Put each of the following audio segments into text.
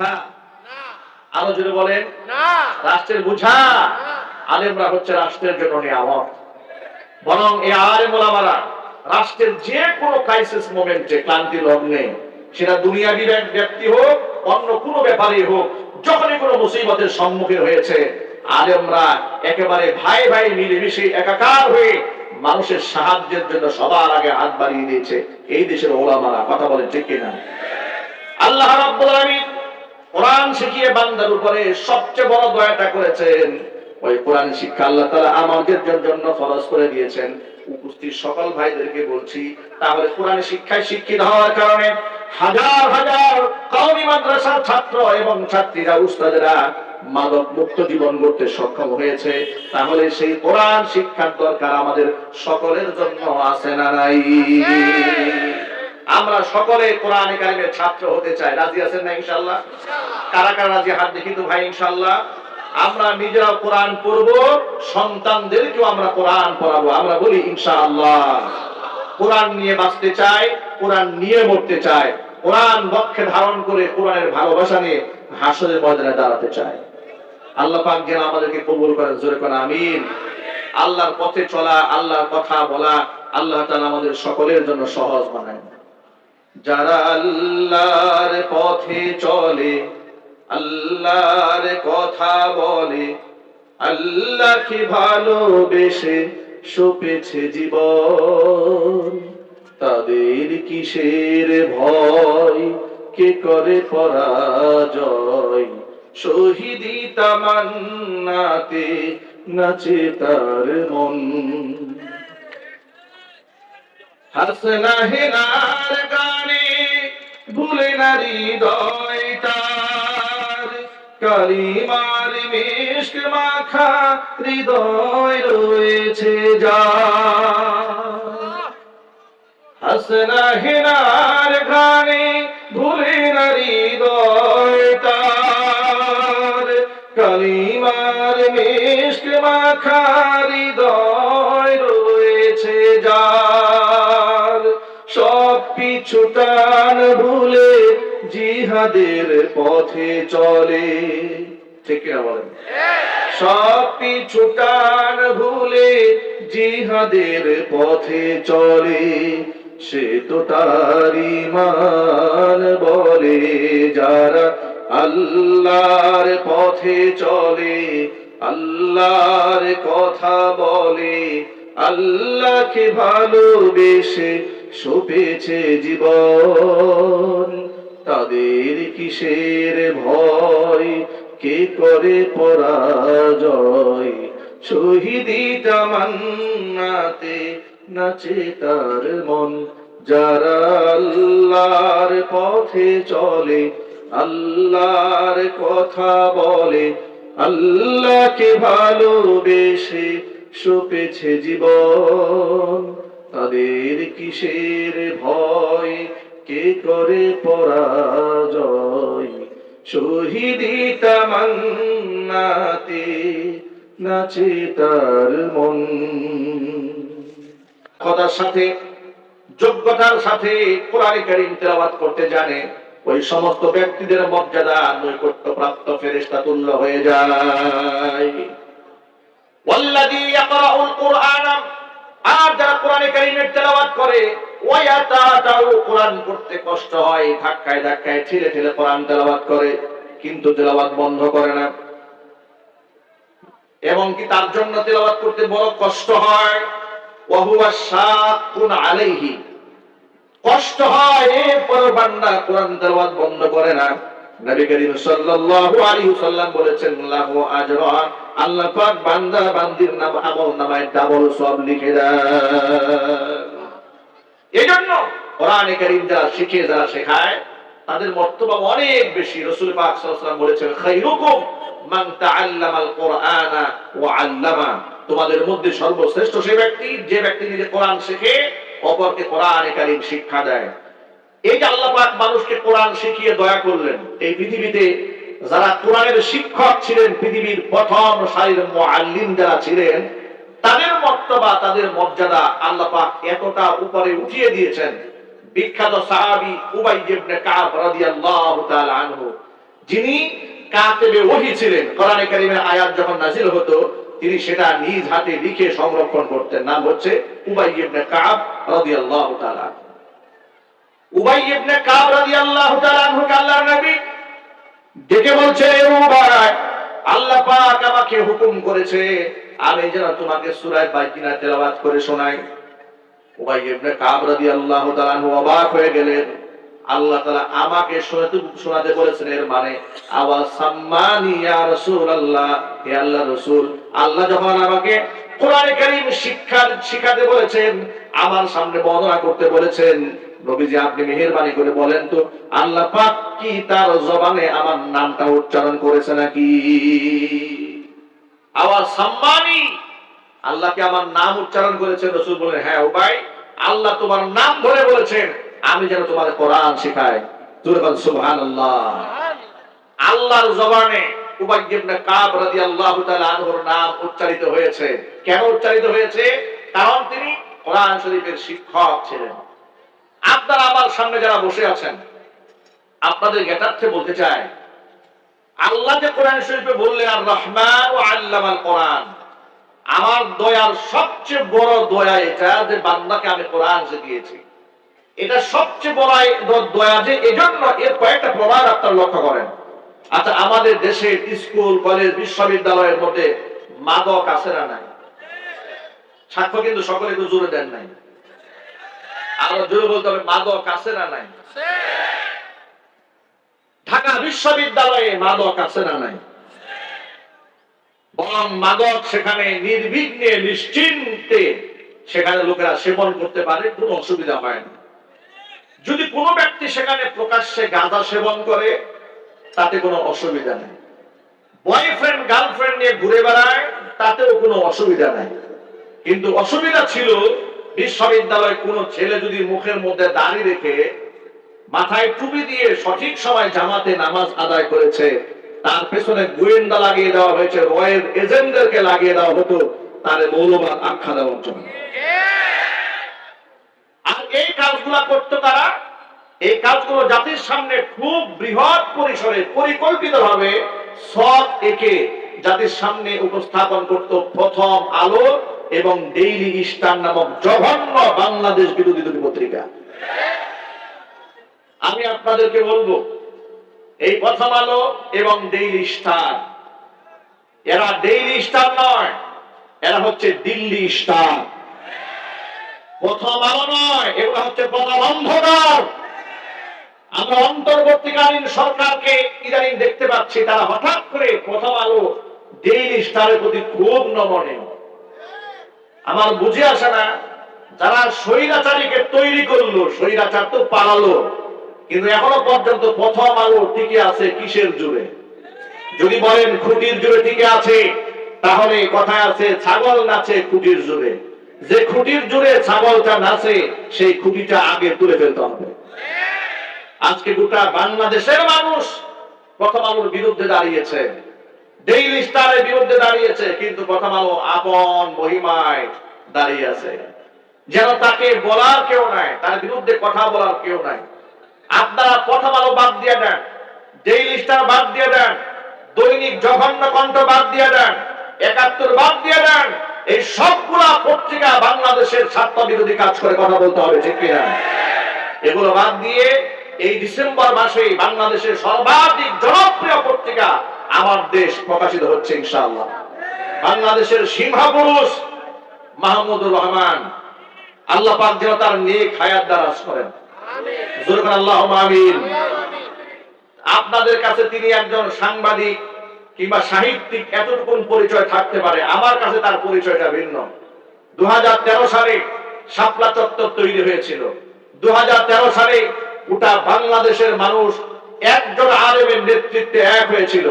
হ্যাঁ, আরো জোরে বলেন। না রাষ্ট্রের বোঝা আলেমরা হচ্ছে রাষ্ট্রের জন্য নিয়ামত। বরং এই আলেম ওলামারা রাষ্ট্রের যে কোনো ক্রাইসিস মোমেন্টে, ক্লান্তি লগ্নে, সেটা দুনিয়াবি ব্যক্তি হোক, অন্য কোনো ব্যাপারেই হোক, যখনই কোনো মুসিবতের সম্মুখীন হয়েছে, আলেমরা একেবারে ভাই ভাই মিলেমিশে একাকার হয়ে মানুষের সাহায্যের জন্য সবার আগে হাত বাড়িয়ে দিয়েছে এই দেশের ওলামারা। কথা বলেন ঠিক কিনা? আল্লাহ রাব্বুল আলামিন কোরআন শিখিয়ে বান্দার উপরে সবচেয়ে বড় দয়াটা করেছেন। ওই কোরআন শিক্ষা আল্লাহ তাআলা আমাদের জন্য ফরজ করে দিয়েছেন। উপস্থিত সকল ভাইদেরকে বলছি, তাহলে কোরআন শিক্ষায় শিক্ষিত হওয়ার কারণে হাজার হাজার কওমি মাদ্রাসার ছাত্র এবং ছাত্রীরা, উস্তাদেরা মাদক মুক্ত জীবন গড়তে সক্ষম হয়েছে। তাহলে সেই কোরআন শিক্ষার দরকার আমাদের সকলের জন্য আছে না নাই? আমরা সকলে কোরআন কারিমের ছাত্র হতে চাই। রাজি আছেন না ইনশাআল্লাহ? কারা কারা রাজি? হাত দেখি তো ভাই। ইনশাআল্লাহ আমরা নিজেরা কোরআন পড়ব, সন্তানদেরকেও আমরা কোরআন পড়াবো। আমরা বলি ইনশাআল্লাহ। কোরআন নিয়ে বাঁচতে চাই, কোরআন নিয়ে মরতে চাই, কোরআন বক্ষে ধারণ করে কোরআনের ভালোবাসা নিয়ে হাসরের ময়দানে দাঁড়াতে চাই। আল্লাহ পাক যেন আমাদেরকে কবুল করেন। জোরে করে আমিন। আল্লাহর পথে চলা, আল্লাহর কথা বলা আল্লাহ তাআলা আমাদের সকলের জন্য সহজ বানায়। যারা আল্লাহর পথে চলে, আল্লাহর কথা বলে, আল্লাহকে ভালোবেসে সপেছে জীবন, তাদের কিসের ভয়, কে করে পরাজয়, শহীদি তামান্নাতে নাচে তার মন। হাসনা হেনার গানে ভুলে না হৃদয় তার, কালিমার মিশক মাখা হৃদয় রয়েছে যার। হাসনা হেনার গানে ভুলে না হৃদয় তার, কালিমার মিশক মাখা হৃদয় রয়েছে যার। সব পিছু টান ভুলে জিহাদের পথে চলে। ঠিক কিনা বলেন? সব পিছু টান ভুলে জিহাদের পথে চলে, সে তো তার ঈমান বলে। যারা আল্লাহর পথে চলে, আল্লাহর কথা বলে, আল্লাহকে ভালোবেসে সপেছে জীবন, তাদের কিসের ভয়, কে করে পরাজয়, শহীদি তামান্নাতে নাচে তার মন। যারা আল্লাহর পথে চলে, আল্লাহর কথা বলে, আল্লাহকে ভালোবেসে সপেছে জীবন, তাদের কিসের ভয়, কে করে পরাজয়, শহীদি তামান্নাতে নাচে তার মন। কথার সাথে, যোগ্যতার সাথে কোরআন কারীম তেলাওয়াত করতে জানে, ওই সমস্ত ব্যক্তিদের মর্যাদা নৈকট্যপ্রাপ্ত ফেরেশতা তুল্য হয়ে যায়। ওয়াল্লাযী ইয়াকরাউল কুরআন, আর যারা কোরআন কারীমের তেলাওয়াত করে, ওয়ায়াতাতাউ, কোরআন পড়তে কষ্ট হয়, ধাক্কায় ধাক্কায় ঠেলে ঠেলে কোরআন তেলাওয়াত করে, কিন্তু তেলাওয়াত বন্ধ করে না। এবং কি তার জন্য তেলাওয়াত করতে বড় কষ্ট হয়। ওয়া হুয়া শাকুন আলাইহি, কষ্ট হয়, এরপর বান্দা কোরআন তেলাওয়াত বন্ধ করে না। নবী করিম সাল্লাল্লাহু আলাইহি ওয়াসাল্লাম বলেছেন, লাহু আজরান, আল্লাহ পাক বান্দা বান্দির নাম আমলনামায় ডাবল সওয়াব লিখে দেন। এজন্য কোরআন কারীম যারা শিখে, যারা শেখায়, তাদের মর্তবা অনেক বেশি। রাসূল পাক সাল্লাল্লাহু আলাইহি ওয়াসাল্লাম বলেছেন, খায়রুকুম মান তাআল্লামাল কুরআনা ওয়া আল্লামা, তোমাদের মধ্যে সর্বশ্রেষ্ঠ সেই ব্যক্তি যে ব্যক্তি নিজে কোরআন শেখে, অপরকে কোরআন কারীম শিক্ষা দেয়। এই যে আল্লাহ পাক মানুষকে কোরআন শিখিয়ে দয়া করলেন, এই পৃথিবীতে যারা কোরআনের শিক্ষক ছিলেন, পৃথিবীর প্রথম সারির মুআল্লিম যারা ছিলেন, তাদের মর্তবা, তাদের মর্যাদা আল্লাহ পাক এতটা উপরে উঠিয়ে দিয়েছেন। বিখ্যাত সাহাবী উবাই ইবনে কাব রাদিয়াল্লাহু তাআলা আনহু, যিনি কাতেবে ওহী ছিলেন, কোরআনে কারীমের আয়াত যখন নাযিল হতো তিনি সেটা নিজ হাতে লিখে সংরক্ষণ করতেন। নাম হচ্ছে উবাই ইবনে কাব রাদিয়াল্লাহু তাআলা। উবাই ইবনে কাব রাদিয়াল্লাহু তাআলা আনহুকে আল্লাহর নবী ডেকে বলছে, উবাই, আল্লাহ পাক আমাকে হুকুম করেছে আমি যেন তোমাকে সূরা বাইয়িনা তেলাওয়াত করে শোনাই। উবাই ইবনে কাব রাদিয়াল্লাহু তাআলা আনহু অবাক হয়ে গেলেন। আল্লাহ তাআলা আমাকে শোনাতে বলেছেন, এর মানে আওয়া সাম্মানি ইয়া রাসূলুল্লাহ, হে আল্লাহর রাসূল, আল্লাহ যখন আমাকে কোরআনে কারীম শিখাতে বলেছেন, আমার সামনে বর্ণনা করতে বলেছেন, নবীজি আপনি মেহেরবানি করে বলেন তো আল্লাহ পাক কি তার জবানে আমার নামটা উচ্চারণ করেছে নাকি? আওয়া সাম্মানি, আল্লাহ কি আমার নাম উচ্চারণ করেছেন? রাসূল বলেন, হ্যাঁ উবাই, আল্লাহ তোমার নাম ধরে বলেছেন আমি যেন তোমাদের কোরআন শেখাই। জোরে বলেন সুবহানাল্লাহ। আল্লাহর জবানে উবাই ইবনে কাব রাদিয়াল্লাহু তাআলা আনহুর নাম উচ্চারিত হয়েছে। কেন উচ্চারিত হয়েছে? কারণ তিনি কোরআন শরীফের শিক্ষক ছিলেন। আপনারা আমার সামনে যারা বসে আছেন, আপনাদের জ্ঞাতার্থে বলতে চাই, আল্লাহ যে কোরআন শরীফে বললেন আর রহমান ও আল্লামাল কোরআন, আমার দয়ার সবচেয়ে বড় দয়া এটা যে বান্দাকে আমি কোরআন শিখিয়েছি। এটা সবচেয়ে বড় দয়া যে এজন্য এর কয়েকটা প্রমাণ আপনারা লক্ষ্য করেন। আচ্ছা, আমাদের দেশে স্কুল কলেজ বিশ্ববিদ্যালয়ের মধ্যে মাদক আছে না নাই? সাক্ষ্য কিন্তু সকলে একটু জোরে দেন নাই, আরো জোরে বলতে হবে, মাদক আছে না নাই? ঢাকা বিশ্ববিদ্যালয়ে মাদক আছে না নাই? বরং মাদক সেখানে নির্বিঘ্নে নিশ্চিন্তে সেখানে লোকেরা সেবন করতে পারে, কোনো অসুবিধা হয় না। যদি কোনো ব্যক্তি সেখানে প্রকাশ্যে গাঁজা সেবন করে তাতে কোনো অসুবিধা নেই। বয়ফ্রেন্ড গার্লফ্রেন্ড নিয়ে ঘুরে বেড়ায় তাতেও কোনো অসুবিধা নাই। কিন্তু অসুবিধা ছিল বিশ্ববিদ্যালয়ে কোনো ছেলে যদি মুখের মধ্যে দাড়ি রেখে মাথায় টুপি দিয়ে সঠিক সময় জামাতে নামাজ আদায় করেছে, তার পেছনে গোয়েন্দা লাগিয়ে দেওয়া হয়েছে, রয়ের এজেন্টদেরকে লাগিয়ে দেওয়া হতো তার মৌলবাদ আখ্যা দেওয়ার জন্য। আর এই কাজগুলা করতো তারা, এই কাজগুলো জাতির সামনে খুব বৃহৎ পরিসরে পরিকল্পিতভাবে সব একে জাতির সামনে উপস্থাপন করত প্রথম আলো এবং ডেইলি স্টার নামক জঘন্য বাংলাদেশ বিরোধী দুটি পত্রিকা। আমি আপনাদেরকে বলবো, এই প্রথম আলো এবং ডেইলি স্টার, এরা ডেইলি স্টার নয়, এরা হচ্ছে দিল্লি স্টার। প্রথম আলো নয়, এগুলো হচ্ছে প্রথম অন্ধকার। আমরা অন্তর্বর্তীকালীন সরকারকে ইদানিং দেখতে পাচ্ছি তারা হঠাৎ করে প্রথম আলো ডেইলি স্টারের প্রতি খুব নমনীয়। আমার বুঝে আসে না, যারা স্বৈরাচারীকে তৈরি করলো, স্বৈরাচার তো পালালো, কিন্তু এখনো পর্যন্ত প্রথম আলো টিকে আছে কিসের জোরে? যদি বলেন খুঁটির জোরে টিকে আছে, তাহলে কথায় আছে ছাগল নাচে খুঁটির জোরে। যে খুঁটির জোরে ছাগলটা নাচে সেই খুঁটিটা আগে তুলে ফেলতে হবে। আজকে গোটা বাংলাদেশের মানুষ প্রথম আলোর বিরুদ্ধে দাঁড়িয়েছে, ডেইলি স্টারের বিরুদ্ধে দাঁড়িয়েছে, কিন্তু প্রথম আলো আপন মহিমায় দাঁড়িয়ে আছে, যেন তাকে বলার কেউ নাই, তার বিরুদ্ধে কথা বলার কেউ নাই। আপনারা প্রথম আলো বাদ দিয়ে দেন, ডেইলি স্টার বাদ দিয়ে দেন, দৈনিক জঘন্য কণ্ঠ বাদ দিয়ে দেন, ৭১ বাদ দিয়ে দেন, এই সবগুলা পত্রিকা বাংলাদেশের স্বার্থ বিরোধী কাজ করে, কথা বলতে হবে ঠিক কিনা? এগুলো বাদ দিয়ে এই ডিসেম্বর মাসে বাংলাদেশের সর্বাধিক জনপ্রিয় পত্রিকা আমার দেশ প্রকাশিত হচ্ছে ইনশাআল্লাহ। বাংলাদেশের সিংহপুরুষ মাহমুদুর রহমান, আল্লাহ পাক যেন তার নেক হায়াত দারাজ করেন, জোরে বলেন আল্লাহুম্মা আমিন। আপনাদের কাছে তিনি একজন সাংবাদিক কিংবা সাহিত্যিক এতটুকু পরিচয় থাকতে পারে, আমার কাছে তার পরিচয়টা ভিন্ন। 2013 সালে শাপলা চত্বর তৈরি হয়েছিল। 2013 সালে গোটা বাংলাদেশের মানুষ একজন আলেমের নেতৃত্বে এক হয়েছিল।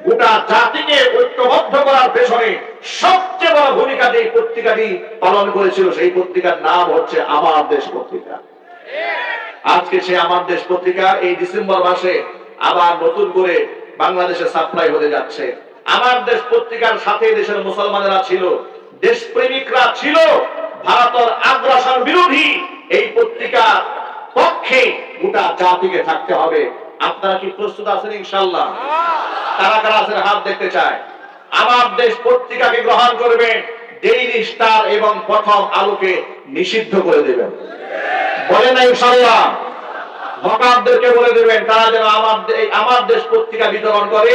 গোটা জাতিকে ঐক্যবদ্ধ করার পেছনে সবচেয়ে বড় ভূমিকা যে পত্রিকাটি পালন করেছিল, সেই পত্রিকার নাম হচ্ছে আমার দেশ পত্রিকা। আজকে সে আমার দেশ পত্রিকা এই ডিসেম্বর মাসে আবার নতুন করে বাংলাদেশে সাপ্লাই হতে যাচ্ছে। আমার দেশ পত্রিকার সাথে দেশের মুসলমানেরা ছিল, দেশপ্রেমিকরা ছিল, ভারতের আগ্রাসন বিরোধী এই পত্রিকা পক্ষে গোটা জাতিকে থাকতে হবে। আপনারা কি প্রস্তুত আছেন ইনশাআল্লাহ? কারা কারা আছেন হাত দেখতে চাই। আমার দেশ পত্রিকাকে গ্রহণ করবেন, ডেইলি স্টার এবং প্রথম আলোকে নিষিদ্ধ করে দেবেন। বলেন না ইনশাআল্লাহ? হকারদেরকে বলে দেবেন তারা যেন আমার দেশ পত্রিকা বিতরণ করে,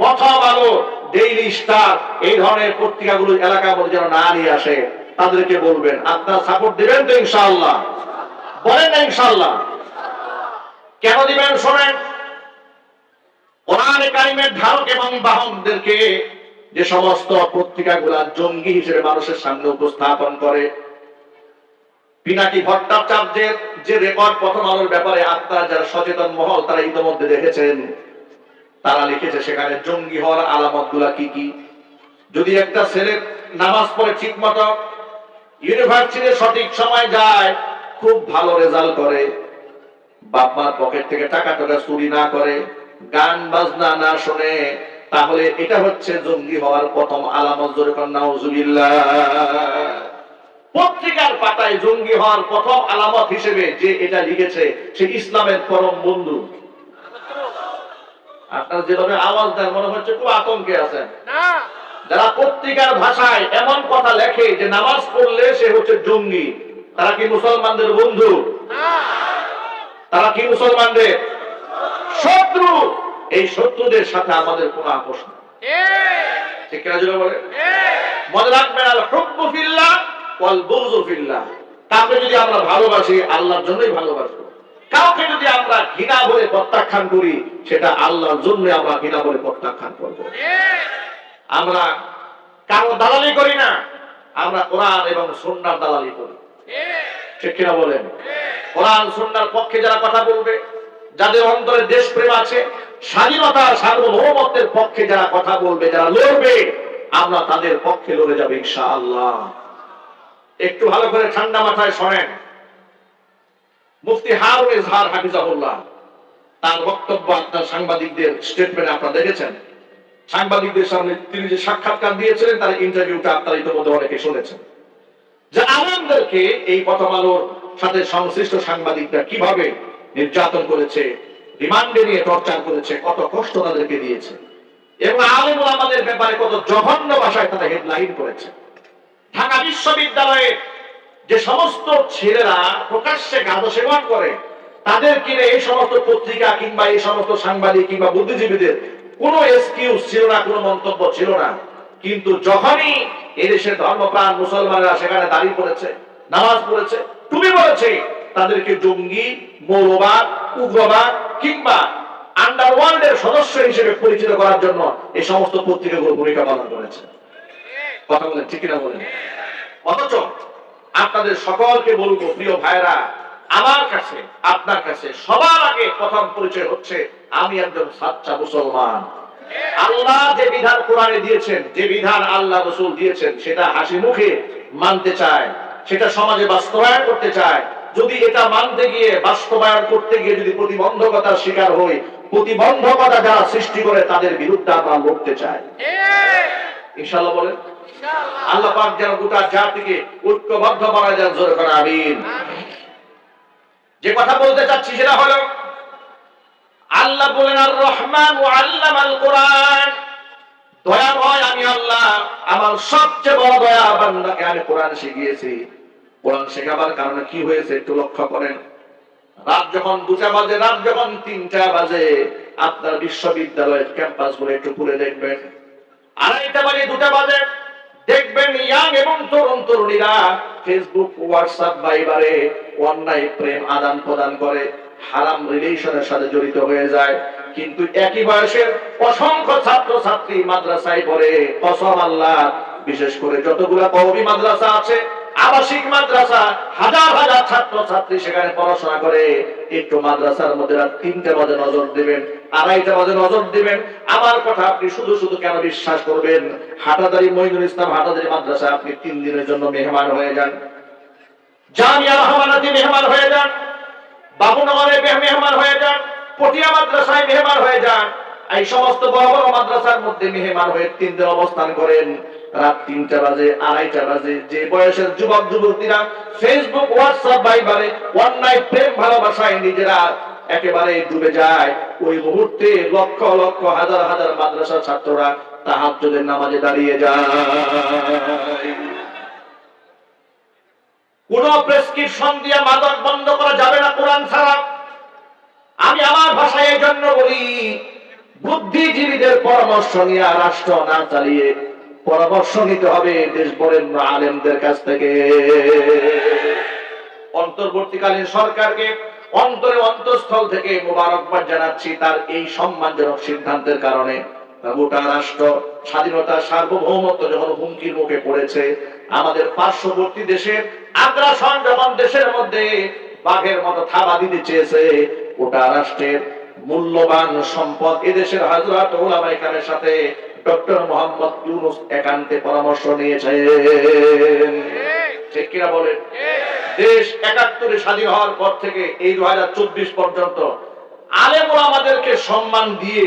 প্রথম আলো, ডেইলি স্টার এই ধরনের পত্রিকাগুলো এলাকার মধ্যে যেন না নিয়ে আসে। তাদেরকে বলবেন। আপনারা সাপোর্ট দিবেন তো ইনশাআল্লাহ? বলেন না ইনশাআল্লাহ? কেন দিবেন শোনেন। কোরআনে কারিমের ধারক এবং বাহকদেরকে যে সমস্ত পত্রিকাগুলা জঙ্গি হিসেবে মানুষের সামনে উপস্থাপন করে, পিনাকি ভট্টাচার্যের যে রেকর্ড প্রথম আলোর ব্যাপারে আপনারা যারা সচেতন মহল তারা ইতিমধ্যে দেখেছেন, তারা লিখেছে সেখানে জঙ্গি হওয়ার আলামত গুলা কি কি। যদি একটা ছেলে নামাজ পড়ে ঠিক মতো, ইউনিভার্সিটিতে সঠিক সময় যায়, খুব ভালো রেজাল্ট করে, বাপ মার পকেট থেকে টাকা চুরি না করে, গান বাজনা না শুনে, তাহলে এটা হচ্ছে জঙ্গি হওয়ার প্রথম আলামত। জোরে কর নাউজুবিল্লাহ। পত্রিকার পাতায় জঙ্গি হওয়ার প্রথম আলামত হিসেবে যে এটা লিখেছে সে ইসলামের পরম বন্ধু। আপনারা যেভাবে আওয়াজ দেন মনে হচ্ছে খুব আতঙ্কে আছেন। যারা পত্রিকার ভাষায় এমন কথা লেখে যে নামাজ পড়লে সে হচ্ছে জঙ্গি, তারা কি মুসলমানদের বন্ধু? তারা কি মুসলমানদের শত্রু? এই শত্রুদের সাথে আমাদের কোনো আপোষ নেই। ঠিক কিনা জোরে বলে? মনে রাখবেন, আল হুব্বু ফিল্লাহ ওয়াল বুগযু ফিল্লাহ। কাউকে যদি আমরা ভালোবাসি আল্লাহর জন্যই ভালোবাসবো, কাউকে যদি আমরা ঘৃণা বলে প্রত্যাখ্যান করি সেটা আল্লাহর জন্য আমরা ঘৃণা বলে প্রত্যাখ্যান করব। আমরা কারো দালালি করি না, আমরা কোরআন এবং সুন্নাহর দালালি করি। ঠিক কিনা বলেন? কোরআন সুন্নাহর পক্ষে যারা কথা বলবে, যাদের অন্তরে দেশপ্রেম আছে, স্বাধীনতা সার্বভৌমত্বের পক্ষে যারা কথা বলবে, যারা লড়বে, আমরা তাদের পক্ষে লড়ে যাব ইনশাআল্লাহ। একটু ভালো করে ঠান্ডা মাথায় শোনেন। মুফতি হারুন ইজহার হাফিজাহুল্লাহ তার বক্তব্য আপনার সাংবাদিকদের স্টেটমেন্ট আপনারা দেখেছেন। সাংবাদিকদের সামনে তিনি যে সাক্ষাৎকার দিয়েছিলেন তার ইন্টারভিউটা আপনারা ইতিমধ্যে অনেকে শুনেছেন, যে আলেমদেরকে এই প্রথম আলোর সাথে সংশ্লিষ্ট সাংবাদিকরা কিভাবে নির্যাতন করেছে, রিমান্ডে নিয়ে টর্চার করেছে, কত কষ্ট তাদেরকে দিয়েছে, এবং আলেম ওলামাদের ব্যাপারে কত জঘন্য ভাষায় তারা হেডলাইন করেছে। ঢাকা বিশ্ববিদ্যালয়ে যে সমস্ত ছেলেরা প্রকাশ্যে গাঁজা সেবন করে তাদের কিনে এই সমস্ত পত্রিকা কিংবা এই সমস্ত সাংবাদিক কিংবা বুদ্ধিজীবীদের কোনো এক্সকিউজ ছিল না, কোনো মন্তব্য ছিল না। কিন্তু যখনই এদেশের ধর্মপ্রাণ মুসলমানরা সেখানে দাঁড়িয়ে পড়েছে, নামাজ পড়েছে, টুপি পড়েছে, তাদেরকে জঙ্গি, মৌলবাদ, উগ্রবাদ কিংবা আন্ডারওয়ার্ল্ডের সদস্য হিসেবে পরিচিত করার জন্য এই সমস্ত পত্রিকাগুলো ভূমিকা পালন করেছে। কথা বলেন ঠিক কিনা বলেন? অথচ আপনাদের সকলকে বলবো, প্রিয় ভাইরা, আমার কাছে আপনার কাছে সবার আগে প্রথম পরিচয় হচ্ছে আমি একজন সাচ্চা মুসলমান। আল্লাহ যে বিধান কোরআনে দিয়েছেন, যে বিধান আল্লাহ রাসূল দিয়েছেন, সেটা হাসি মুখে মানতে চায়, সেটা সমাজে বাস্তবায়ন করতে চায়। যদি এটা মানতে গিয়ে, বাস্তবায়ন করতে গিয়ে যদি প্রতিবন্ধকতার শিকার হই, প্রতিবন্ধকতা যারা সৃষ্টি করে তাদের বিরুদ্ধে আমরা লড়তে চাই। ইনশাআল্লাহ বলেন। আল্লাহ পাক যেন গোটা জাতিকে ঐক্যবদ্ধ করা যায়। জোরে করে আমিন। যে কথা বলতে চাচ্ছি সেটা হলো, আল্লাহ বলেন আর রহমান ওয়া আল্লামাল কোরআন, দয়াময় আমি আল্লাহ, আমার সবচেয়ে বড় দয়া বান্দাকে আমি কোরআন শিখিয়েছি। কোরআন শেখাবার কারণে কি হয়েছে একটু লক্ষ্য করেন। রাত যখন 2টা বাজে, রাত যখন 3টা বাজে, আপনার বিশ্ববিদ্যালয়ের ক্যাম্পাসগুলো একটু ঘুরে দেখবেন। 2:30 বাজে, 2টা বাজে, দেখবেন ইয়াং এবং তরুণ তরুণীরা ফেসবুক, হোয়াটসঅ্যাপ, ভাইবারে অন্যায় প্রেম আদান প্রদান করে, হারাম রিলেশনের সাথে জড়িত হয়ে যায়। কিন্তু একই বয়সের অসংখ্য ছাত্র ছাত্রী মাদ্রাসায় পড়ে। কসম আল্লাহ, বিশেষ করে যতগুলা কওমি মাদ্রাসা আছে, আবাসিক মাদ্রাসা, হাজার হাজার ছাত্র ছাত্রী সেখানে পড়াশোনা করে। একটু মাদ্রাসার মধ্যে রাত 3টা বাজে নজর দিবেন, 2:30 বাজে নজর দিবেন। আমার কথা আপনি শুধু শুধু কেন বিশ্বাস করবেন? হাটাদারি মঈনুল ইসলাম হাটাদারি মাদ্রাসা আপনি 3 দিনের জন্য মেহমান হয়ে যান, জামিয়া রহমানাতে মেহমান হয়ে যান, বাবুনগরে মেহমান হয়ে যান, পটিয়া মাদ্রাসায় মেহমান হয়ে যান, এই সমস্ত বড় বড় মাদ্রাসার মধ্যে মেহমান হয়ে 3 দিন অবস্থান করেন। রাত 3টা বাজে, 2:30 বাজে যে বয়সের যুবক যুবতীরা ফেসবুক, হোয়াটসঅ্যাপ, ভাইবারে অন্যায় প্রেম ভালোবাসায় নিজেরা একেবারে ডুবে যায়, ওই মুহূর্তে লক্ষ লক্ষ হাজার হাজার মাদ্রাসার ছাত্ররা তাহাজ্জুদের নামাজে দাঁড়িয়ে যায়। কোন প্রেসক্রিপশন দিয়ে মাদক বন্ধ করা যাবে না কোরআন ছাড়া। আমি আমার ভাষায় এই জন্য বলি, বুদ্ধিজীবীদের পরামর্শ নিয়ে রাষ্ট্র না চালিয়ে পরামর্শ নিতে হবে দেশ বরেণ্য আলেমদের কাছ থেকে। অন্তর্বর্তীকালীন সরকারকে অন্তরে অন্তঃস্থল থেকে মোবারকবাদ জানাচ্ছি তার এই সম্মানজনক সিদ্ধান্তের কারণে। গোটা রাষ্ট্র স্বাধীনতা সার্বভৌমত্ব যখন হুমকির মুখে পড়েছে, আমাদের পার্শ্ববর্তী দেশের আগ্রাসন যখন দেশের মধ্যে বাঘের মতো থাবা দিতে চেয়েছে, গোটা রাষ্ট্রের মূল্যবান সম্পদ এদেশের হযরত উলামায়ে কেরামের সাথে ডক্টর মোহাম্মদ ইউনূস একান্তে পরামর্শ নিয়েছেন। ঠিক কিনা বলেন? দেশ ৭১ স্বাধীন হওয়ার পর থেকে এই ২০২৪ পর্যন্ত আলেম ওলামাদেরকে সম্মান দিয়ে,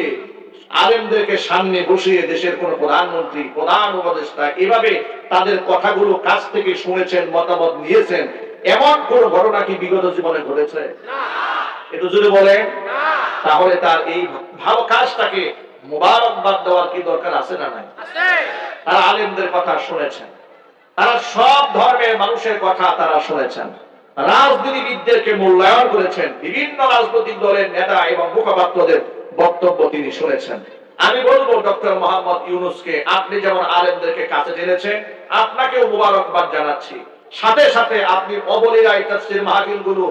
আলেমদেরকে সামনে বসিয়ে দেশের কোন প্রধানমন্ত্রী, প্রধান উপদেষ্টা এভাবে তাদের কথাগুলো কাছ থেকে শুনেছেন, মতামত নিয়েছেন, এমন কোন ঘটনা কি বিগত জীবনে ঘটেছে? একটু যদি বলেন, তাহলে তার এই ভালো কাজটাকে মোবারকবাদ দেওয়ার কি দরকার আছে না নাই? তারা আলেমদের কথা শুনেছেন, তারা সব ধর্মের মানুষের কথা তারা শুনেছেন, রাজনীতিবিদদেরকে মূল্যায়ন করেছেন, বিভিন্ন রাজনৈতিক দলের নেতা এবং মুখপাত্রদের বক্তব্য তিনি শুনেছেন। আমি বলবো ডক্টর মোহাম্মদ ইউনূসকে আপনি যেমন আলেমদেরকে কাছে টেনেছেন, আপনাকেও মোবারকবাদ জানাচ্ছি। সাথে সাথে আপনি অবলীলায় তাফসীর মাহফিলগুলো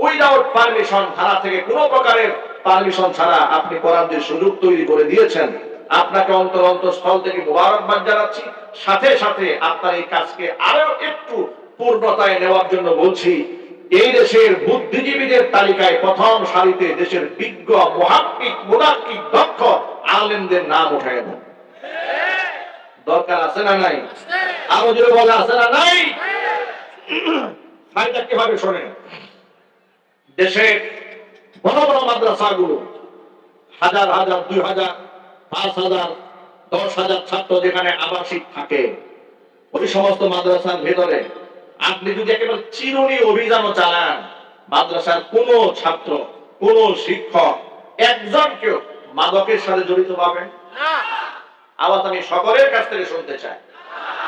উইদাউট পারমিশন, থানা থেকে কোনো প্রকারের পারমিশন ছাড়া আপনি কোরআনের সুযোগ তৈরি করে দিয়েছেন। আপনাকে অন্তঃস্থল থেকে মোবারকবাদ জানাচ্ছি। সাথে সাথে আপনার এই কাজকে আরো একটু পূর্ণতায় নেওয়ার জন্য বলছি, এই দেশের বুদ্ধিজীবীদের তালিকায় প্রথম সারিতে দেশের বিজ্ঞ, মুহাক্কিক, মুদাক্কিক, দক্ষ আলেমদের নাম উঠায় দেন। দরকার আছে না নাই? আরো জোরে বলে আছে না নাই? ফায়দা কিভাবে শোনেন? দেশের বড় বড় মাদ্রাসাগুলো হাজার হাজার, ২,০০০, ৫,০০০, ১০,০০০ ছাত্র যেখানে আবাসিক থাকে, ওই সমস্ত মাদ্রাসার ভেতরে আপনি যদি একেবারে চিরুনি অভিযানও চালান, মাদ্রাসার কোন ছাত্র, কোন শিক্ষক একজনকেও মাদকের সাথে জড়িত পাবেন না। আওয়াজ আমি সকলের কাছ থেকে শুনতে চাই।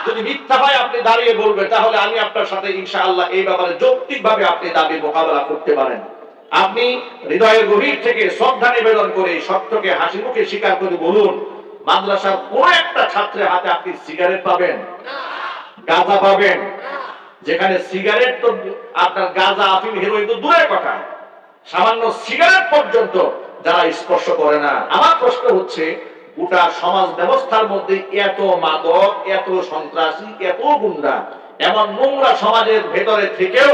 যদি মিথ্যা হয় আপনি দাঁড়িয়ে বলবেন, তাহলে আমি আপনার সাথে ইনশাআল্লাহ এই ব্যাপারে যৌক্তিকভাবে আপনি দাবি মোকাবেলা করতে পারেন। আপনি হৃদয়ের গভীর থেকে শ্রদ্ধা নিবেদন করে সত্যকে হাসি মুখে স্বীকার করে বলুন, মাদ্রাসার কোন একটা ছাত্রের হাতে আপনি সিগারেট পাবেন, গাঁজা পাবেন? যেখানে সিগারেট তো আপনার গাঁজা, আফিম, হেরোইন তো দূরের কথা, সামান্য সিগারেট পর্যন্ত যারা স্পর্শ করে না। আমার প্রশ্ন হচ্ছে, গোটা সমাজ ব্যবস্থার মধ্যে এত মাদক, এত সন্ত্রাসী, এত গুন্ডা, এমন নোংরা সমাজের ভেতরে থেকেও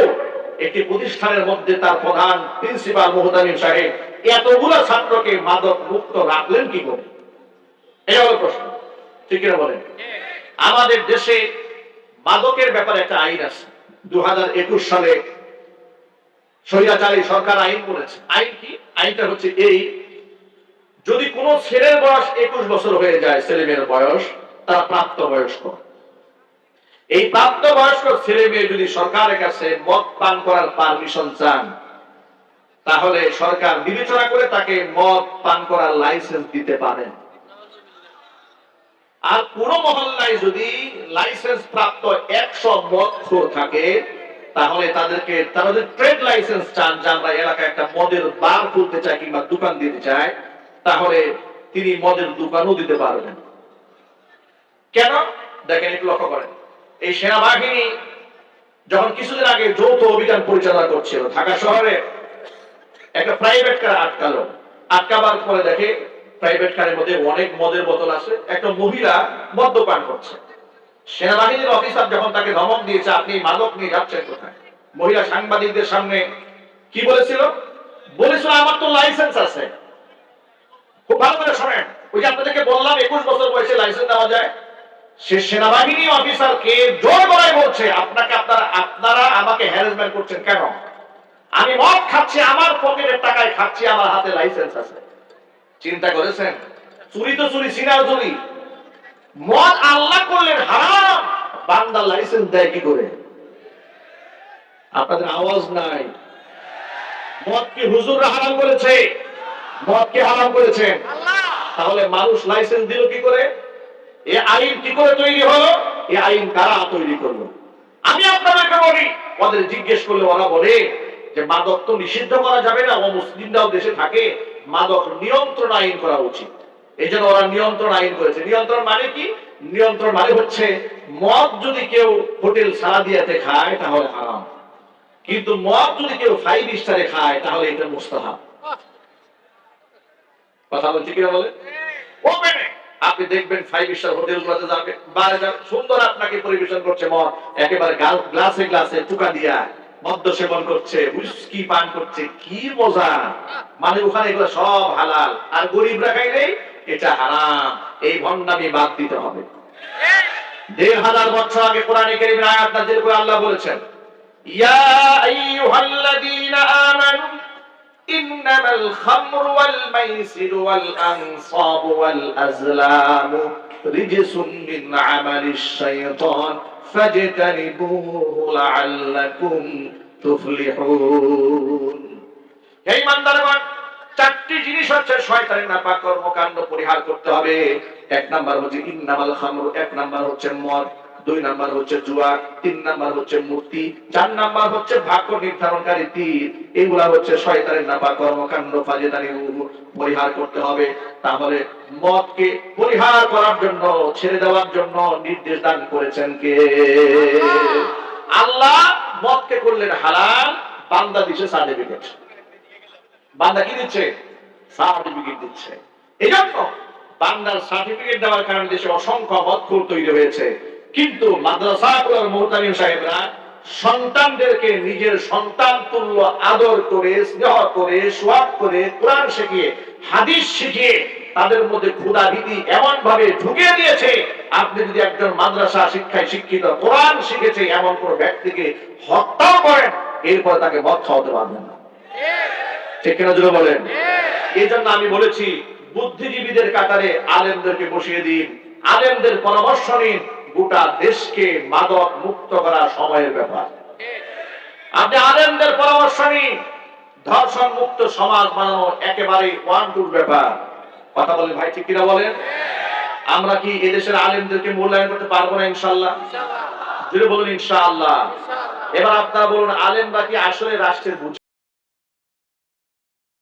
একটি প্রতিষ্ঠানের মধ্যে তার প্রধান প্রিন্সিপাল মুহতামিম সাহেব এতগুলো ছাত্রকে মাদক মুক্ত রাখলেন কি করে? এটা হলো প্রশ্ন। ঠিক না বলেন? আমাদের দেশে মাদকের ব্যাপারে একটা আইন আছে। ২০২১ সালে স্বৈরাচারী সরকার আইন করেছে। আইন কি? আইনটা হচ্ছে এই, যদি কোন ছেলের বয়স ২১ বছর হয়ে যায়, ছেলে মেয়ের বয়স, তারা প্রাপ্ত বয়স্ক। এই প্রাপ্ত বয়স্ক ছেলে মেয়ে যদি সরকারের কাছে মদ পান করার পারমিশন চান, তাহলে সরকার বিবেচনা করে তাকে মদ পান করার লাইসেন্স দিতে পারেন। আর পুরো মহল্লায় যদি লাইসেন্স প্রাপ্ত ১০০ মদখোর থাকে, তাহলে তারা যদি ট্রেড লাইসেন্স চান, যে আমরা এলাকায় একটা মদের বার খুলতে চাই কিংবা দোকান দিতে চাই, তাহলে তিনি মদের দোকানও দিতে পারবেন। কেন? দেখেন, একটু লক্ষ্য করেন। এই সেনাবাহিনী যখন কিছুদিন আগে যৌথ অভিযান পরিচালনা করছিল, ঢাকা শহরে একটা প্রাইভেট কার আটকালো। আটকাবার পরে দেখে প্রাইভেট কারের মধ্যে অনেক মদের বোতল আছে, একটা মহিলা মদ্যপান করছে। সেনাবাহিনীর অফিসার যখন তাকে ধমক দিয়েছে, আপনি মাদক নিয়ে যাচ্ছেন কোথায়, মহিলা সাংবাদিকদের সামনে কি বলেছিল? বলেছিল, আমার তো লাইসেন্স আছে। খুব ভালো করে শোনেন, ওই যে আপনাদেরকে বললাম ২১ বছর বয়সে লাইসেন্স দেওয়া যায়। সে সেনাবাহিনী অফিসারকে জোর গলায় বলছে, আপনারা আমাকে হ্যারাসমেন্ট করছেন কেন? আমি মদ খাচ্ছি, আমার পকেটের টাকায় খাচ্ছি, আমার হাতে লাইসেন্স আছে। চিন্তা করেছেন? চুরি তো চুরি, সিনার চুরি। মদ আল্লাহ করলেন হারাম, বান্দা লাইসেন্স দেয় কি করে? আপনাদের আওয়াজ নাই। মদ কি হুজুররা হারাম করেছে? মদ কে হারাম করেছেন? তাহলে মানুষ লাইসেন্স দিল কি করে? এই আইন কি করে তৈরি হলো? এই আইন কারা তৈরি করলো? আমি আপনাদেরকে বলি, ওদের জিজ্ঞেস করলে ওরা বলে যে মাদক তো নিষিদ্ধ করা যাবে না, অমুসলিমরাও দেশে থাকে, মাদক নিয়ন্ত্রণ আইন করা উচিত। এই জন্য ওরা নিয়ন্ত্রণ আইন করেছে। নিয়ন্ত্রণ মানে কি? নিয়ন্ত্রণ মানে হচ্ছে মদ যদি কেউ হোটেল সারাদিয়াতে খায় তাহলে হারাম, কিন্তু মদ যদি কেউ 5 স্টারে খায় তাহলে এটা মুস্তাহাব। কথা বলছি কিনা বলে? ওপেনে আপনি দেখবেন 5 স্টার হোটেলগুলোতে যাবেন, বারে যাবেন, সুন্দর আপনাকে পরিবেশন করছে মদ, একেবারে গ্লাসে গ্লাসে টুকা দিয়া মদ্য সেবন করছে, হুইস্কি পান করছে, কি মজা! মানে ওখানে এগুলো সব হালাল, আর গরিবরা খাইলে এটা হারাম। এই ভণ্ডামি বাদ দিতে হবে। 1500 বছর আগে কোরআনে কারীমের আয়াত নাযিল করে আল্লাহ বলেছেন, ইয়া আইয়ুহাল্লাযীনা আমানু ইন্নামাল খামরু ওয়াল মাইসিরু ওয়াল আনসাবু ওয়াল আজলামু রিজসুম মিন আমালিশ শাইতান ফাজতানিবুহু লাআল্লাকুম তুফলিহুন। হে ইমানদারগণ, 4টি জিনিস হচ্ছে শয়তানের নাপাক কর্মকাণ্ড পরিহার করতে হবে। 1 নাম্বার হচ্ছে ইন্নামাল খামরু, 1 নাম্বার হচ্ছে মদ, 2 নাম্বার হচ্ছে জুয়া, 3 নাম্বার হচ্ছে মূর্তি, 4 নাম্বার হচ্ছে ভাগ্য নির্ধারণকারী তীর। এগুলা হচ্ছে শয়তানের নাপাক কর্মকাণ্ড, ফাজতানিবুহু পরিহার করতে হবে। তাহলে মদকে পরিহার করার জন্য, ছেড়ে দেওয়ার জন্য নির্দেশ দান করেছেন কে? আল্লাহ। মদকে করলেন হালাল, বান্দা দিছে সার্টিফিকেট। বান্দা কি দিচ্ছে? সার্টিফিকেট দিচ্ছে। এজন্য বান্দার সার্টিফিকেট দেওয়ার কারণে দেশে অসংখ্য মদখোর তৈরি হয়েছে। কিন্তু মাদ্রাসাগুলোর মুহতামিম সাহেবরা সন্তানদেরকে নিজের সন্তান তুল্য আদর করে, স্নেহ করে, সোয়াব করে, কোরআন শিখিয়ে, হাদিস শিখিয়ে তাদের মধ্যে ক্ষুধা ভীতি এমন ভাবে ঢুকিয়ে দিয়েছে, আপনি যদি একজন মাদ্রাসা শিক্ষায় শিক্ষিত, কোরআন শিখেছে এমন কোন ব্যক্তিকে হত্যা করেন, এরপর তাকে মদ খাওয়াতে পারবেন না। ঠিক কিনা জোরে বলেন? এই জন্য আমি বলেছি, বুদ্ধিজীবীদের কাতারে আলেমদেরকে বসিয়ে দিন, আলেমদের পরামর্শ নিন, গোটা দেশকে মাদক মুক্ত করা সময়ের ব্যাপার। আপনি আলেমদের পরামর্শ নিন, ধর্ষণ মুক্ত সমাজ বানানো একেবারে ওয়ান-টুর ব্যাপার। কথা বলেন ভাই, ঠিক কিনা বলেন? আমরা কি এদেশের আলেমদেরকে মূল্যায়ন করতে পারবো না? ইনশাআল্লাহ। জোরে বলুন ইনশাআল্লাহ। এবার আপনারা বলুন, আলেমরা কি আসলে রাষ্ট্রের